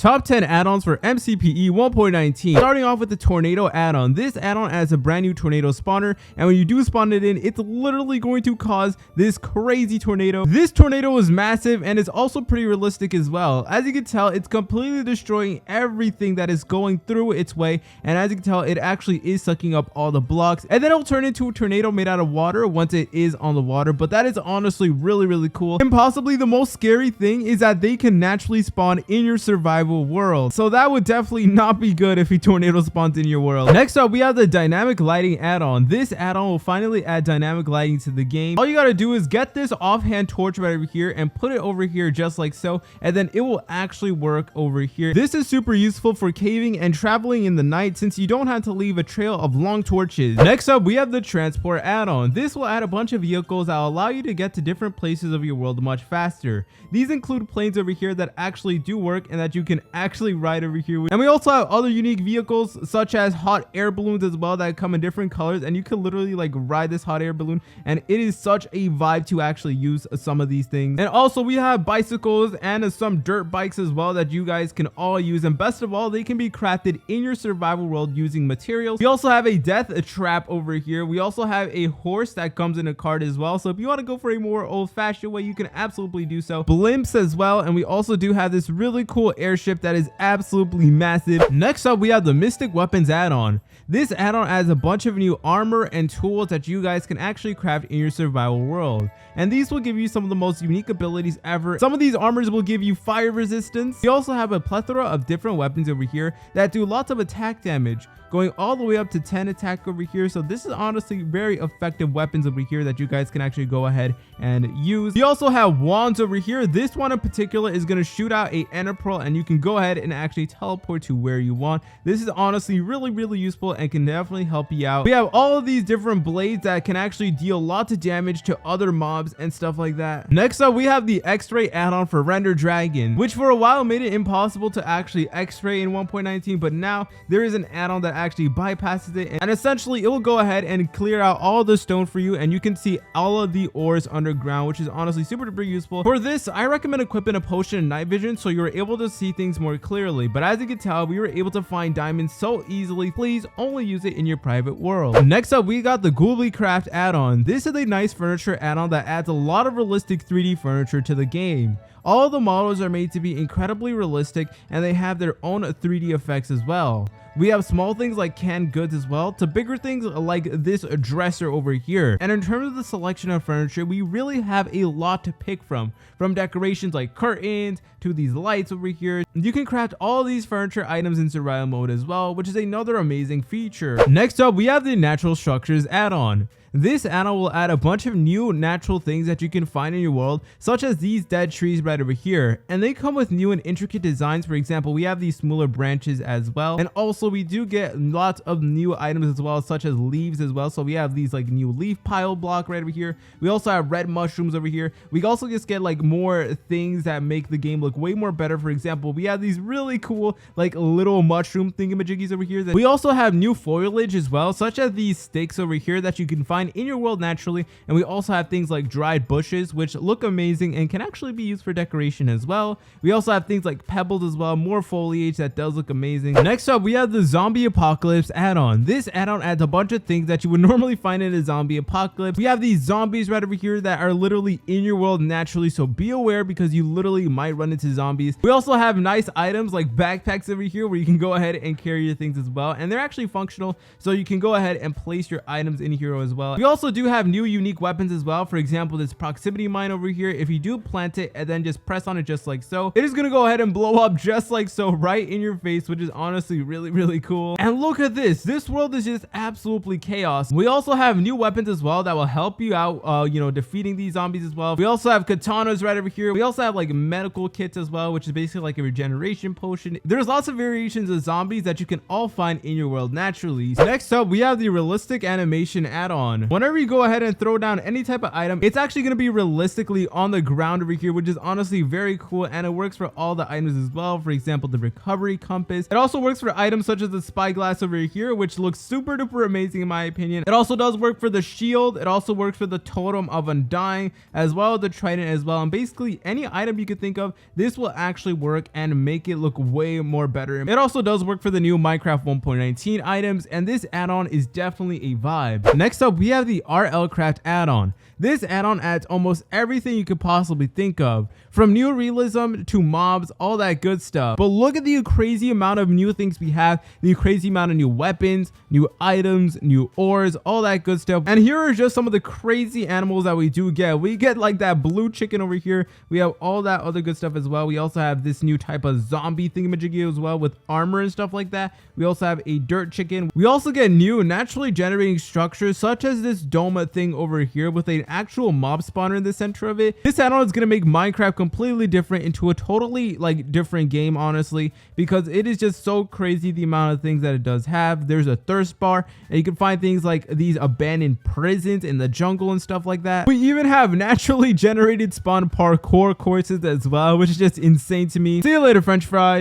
Top 10 add-ons for MCPE 1.19. Starting off with the Tornado Addon. This add-on adds a brand new tornado spawner, and when you do spawn it in, it's literally going to cause this crazy tornado. This tornado is massive and it's also pretty realistic as well. As you can tell, it's completely destroying everything that is going through its way, and as you can tell, it actually is sucking up all the blocks, and then it'll turn into a tornado made out of water once it is on the water. But that is honestly really cool, and possibly the most scary thing is that they can naturally spawn in your survival world, so that would definitely not be good if a tornado spawns in your world. Next up, we have the dynamic lighting add-on. This add-on will finally add dynamic lighting to the game. All you gotta do is get this offhand torch right over here and put it over here just like so, and then it will actually work over here. This is super useful for caving and traveling in the night, since you don't have to leave a trail of long torches. Next up, we have the transport add-on. This will add a bunch of vehicles that will allow you to get to different places of your world much faster. These include planes over here that actually do work and that you can actually ride over here with. And we also have other unique vehicles such as hot air balloons as well that come in different colors, and you can literally like ride this hot air balloon, and it is such a vibe to actually use some of these things. And also we have bicycles and some dirt bikes as well that you guys can all use, and best of all, they can be crafted in your survival world using materials. We also have a death trap over here. We also have a horse that comes in a cart as well, so if you want to go for a more old-fashioned way, you can absolutely do so. Blimps as well, and we also do have this really cool airship that is absolutely massive. Next up, we have the Mystic Weapons add-on. This add-on adds a bunch of new armor and tools that you guys can actually craft in your survival world, and these will give you some of the most unique abilities ever. Some of these armors will give you fire resistance. We also have a plethora of different weapons over here that do lots of attack damage, going all the way up to 10 attack over here. So this is honestly very effective weapons over here that you guys can actually go ahead and use. We also have wands over here. This one in particular is going to shoot out a ender pearl, and you can go ahead and actually teleport to where you want. This is honestly really useful and can definitely help you out. We have all of these different blades that can actually deal lots of damage to other mobs and stuff like that. Next up, we have the X-ray add-on for Render Dragon, which for a while made it impossible to actually X-ray in 1.19, but now there is an add-on that actually bypasses it, and essentially it will go ahead and clear out all the stone for you, and you can see all of the ores underground, which is honestly super duper useful. For this, I recommend equipping a potion of night vision so you're able to see things more clearly, but as you can tell, we were able to find diamonds so easily. Please only use it in your private world. Next up, we got the Gooblicraft Addon. This is a nice furniture add-on that adds a lot of realistic 3D furniture to the game. All of the models are made to be incredibly realistic, and they have their own 3D effects as well. We have small things like canned goods as well to bigger things like this dresser over here. And in terms of the selection of furniture, we really have a lot to pick from decorations like curtains to these lights over here. You can craft all these furniture items in survival mode as well, which is another amazing feature. Next up, we have the Natural Structures add-on. This add-on will add a bunch of new natural things that you can find in your world, such as these dead trees right over here, and they come with new and intricate designs. For example, we have these smaller branches as well, and also we do get lots of new items as well, such as leaves as well. So we have these like new leaf pile block right over here. We also have red mushrooms over here. We also just get like more things that make the game look way more better. For example, we have these really cool like little mushroom thingamajiggies over here. We also have new foliage as well, such as these sticks over here that you can find in your world naturally, and we also have things like dried bushes, which look amazing and can actually be used for decoration as well. We also have things like pebbles as well, more foliage that does look amazing. Next up, we have the Zombie Apocalypse add-on. This add-on adds a bunch of things that you would normally find in a zombie apocalypse. We have these zombies right over here that are literally in your world naturally, so be aware because you literally might run into zombies. We also have nice items like backpacks over here where you can go ahead and carry your things as well, and they're actually functional, so you can go ahead and place your items in here as well. We also do have new unique weapons as well. For example, this proximity mine over here, if you do plant it and then just press on it just like so, it is going to go ahead and blow up just like so right in your face, which is honestly really cool. And look at this world is just absolutely chaos. We also have new weapons as well that will help you out defeating these zombies as well. We also have katanas right over here. We also have like medical kits as well, which is basically like a regeneration potion. There's lots of variations of zombies that you can all find in your world naturally. Next up, we have the realistic animation add-on. on. Whenever you go ahead and throw down any type of item, it's actually going to be realistically on the ground over here, which is honestly very cool, and it works for all the items as well. For example, the recovery compass. It also works for items such as the spyglass over here, which looks super duper amazing in my opinion. It also does work for the shield. It also works for the totem of undying, as well as the trident as well. And basically any item you could think of, this will actually work and make it look way more better. It also does work for the new Minecraft 1.19 items, and this add-on is definitely a vibe. Next up, we have the RL Craft Addon. This add-on adds almost everything you could possibly think of, from new realism to mobs, all that good stuff. But look at the crazy amount of new things we have, the crazy amount of new weapons, new items, new ores, all that good stuff. And here are just some of the crazy animals that we do get. We get like that blue chicken over here. We have all that other good stuff as well. We also have this new type of zombie thingamajiggy as well with armor and stuff like that. We also have a dirt chicken. We also get new naturally generating structures such as this doma thing over here with an actual mob spawner in the center of it. This add-on is going to make Minecraft completely different into a totally like different game, honestly, because it is just so crazy the amount of things that it does have. There's a thirst bar, and you can find things like these abandoned prisons in the jungle and stuff like that. We even have naturally generated spawn parkour courses as well, which is just insane to me. See you later, French fries.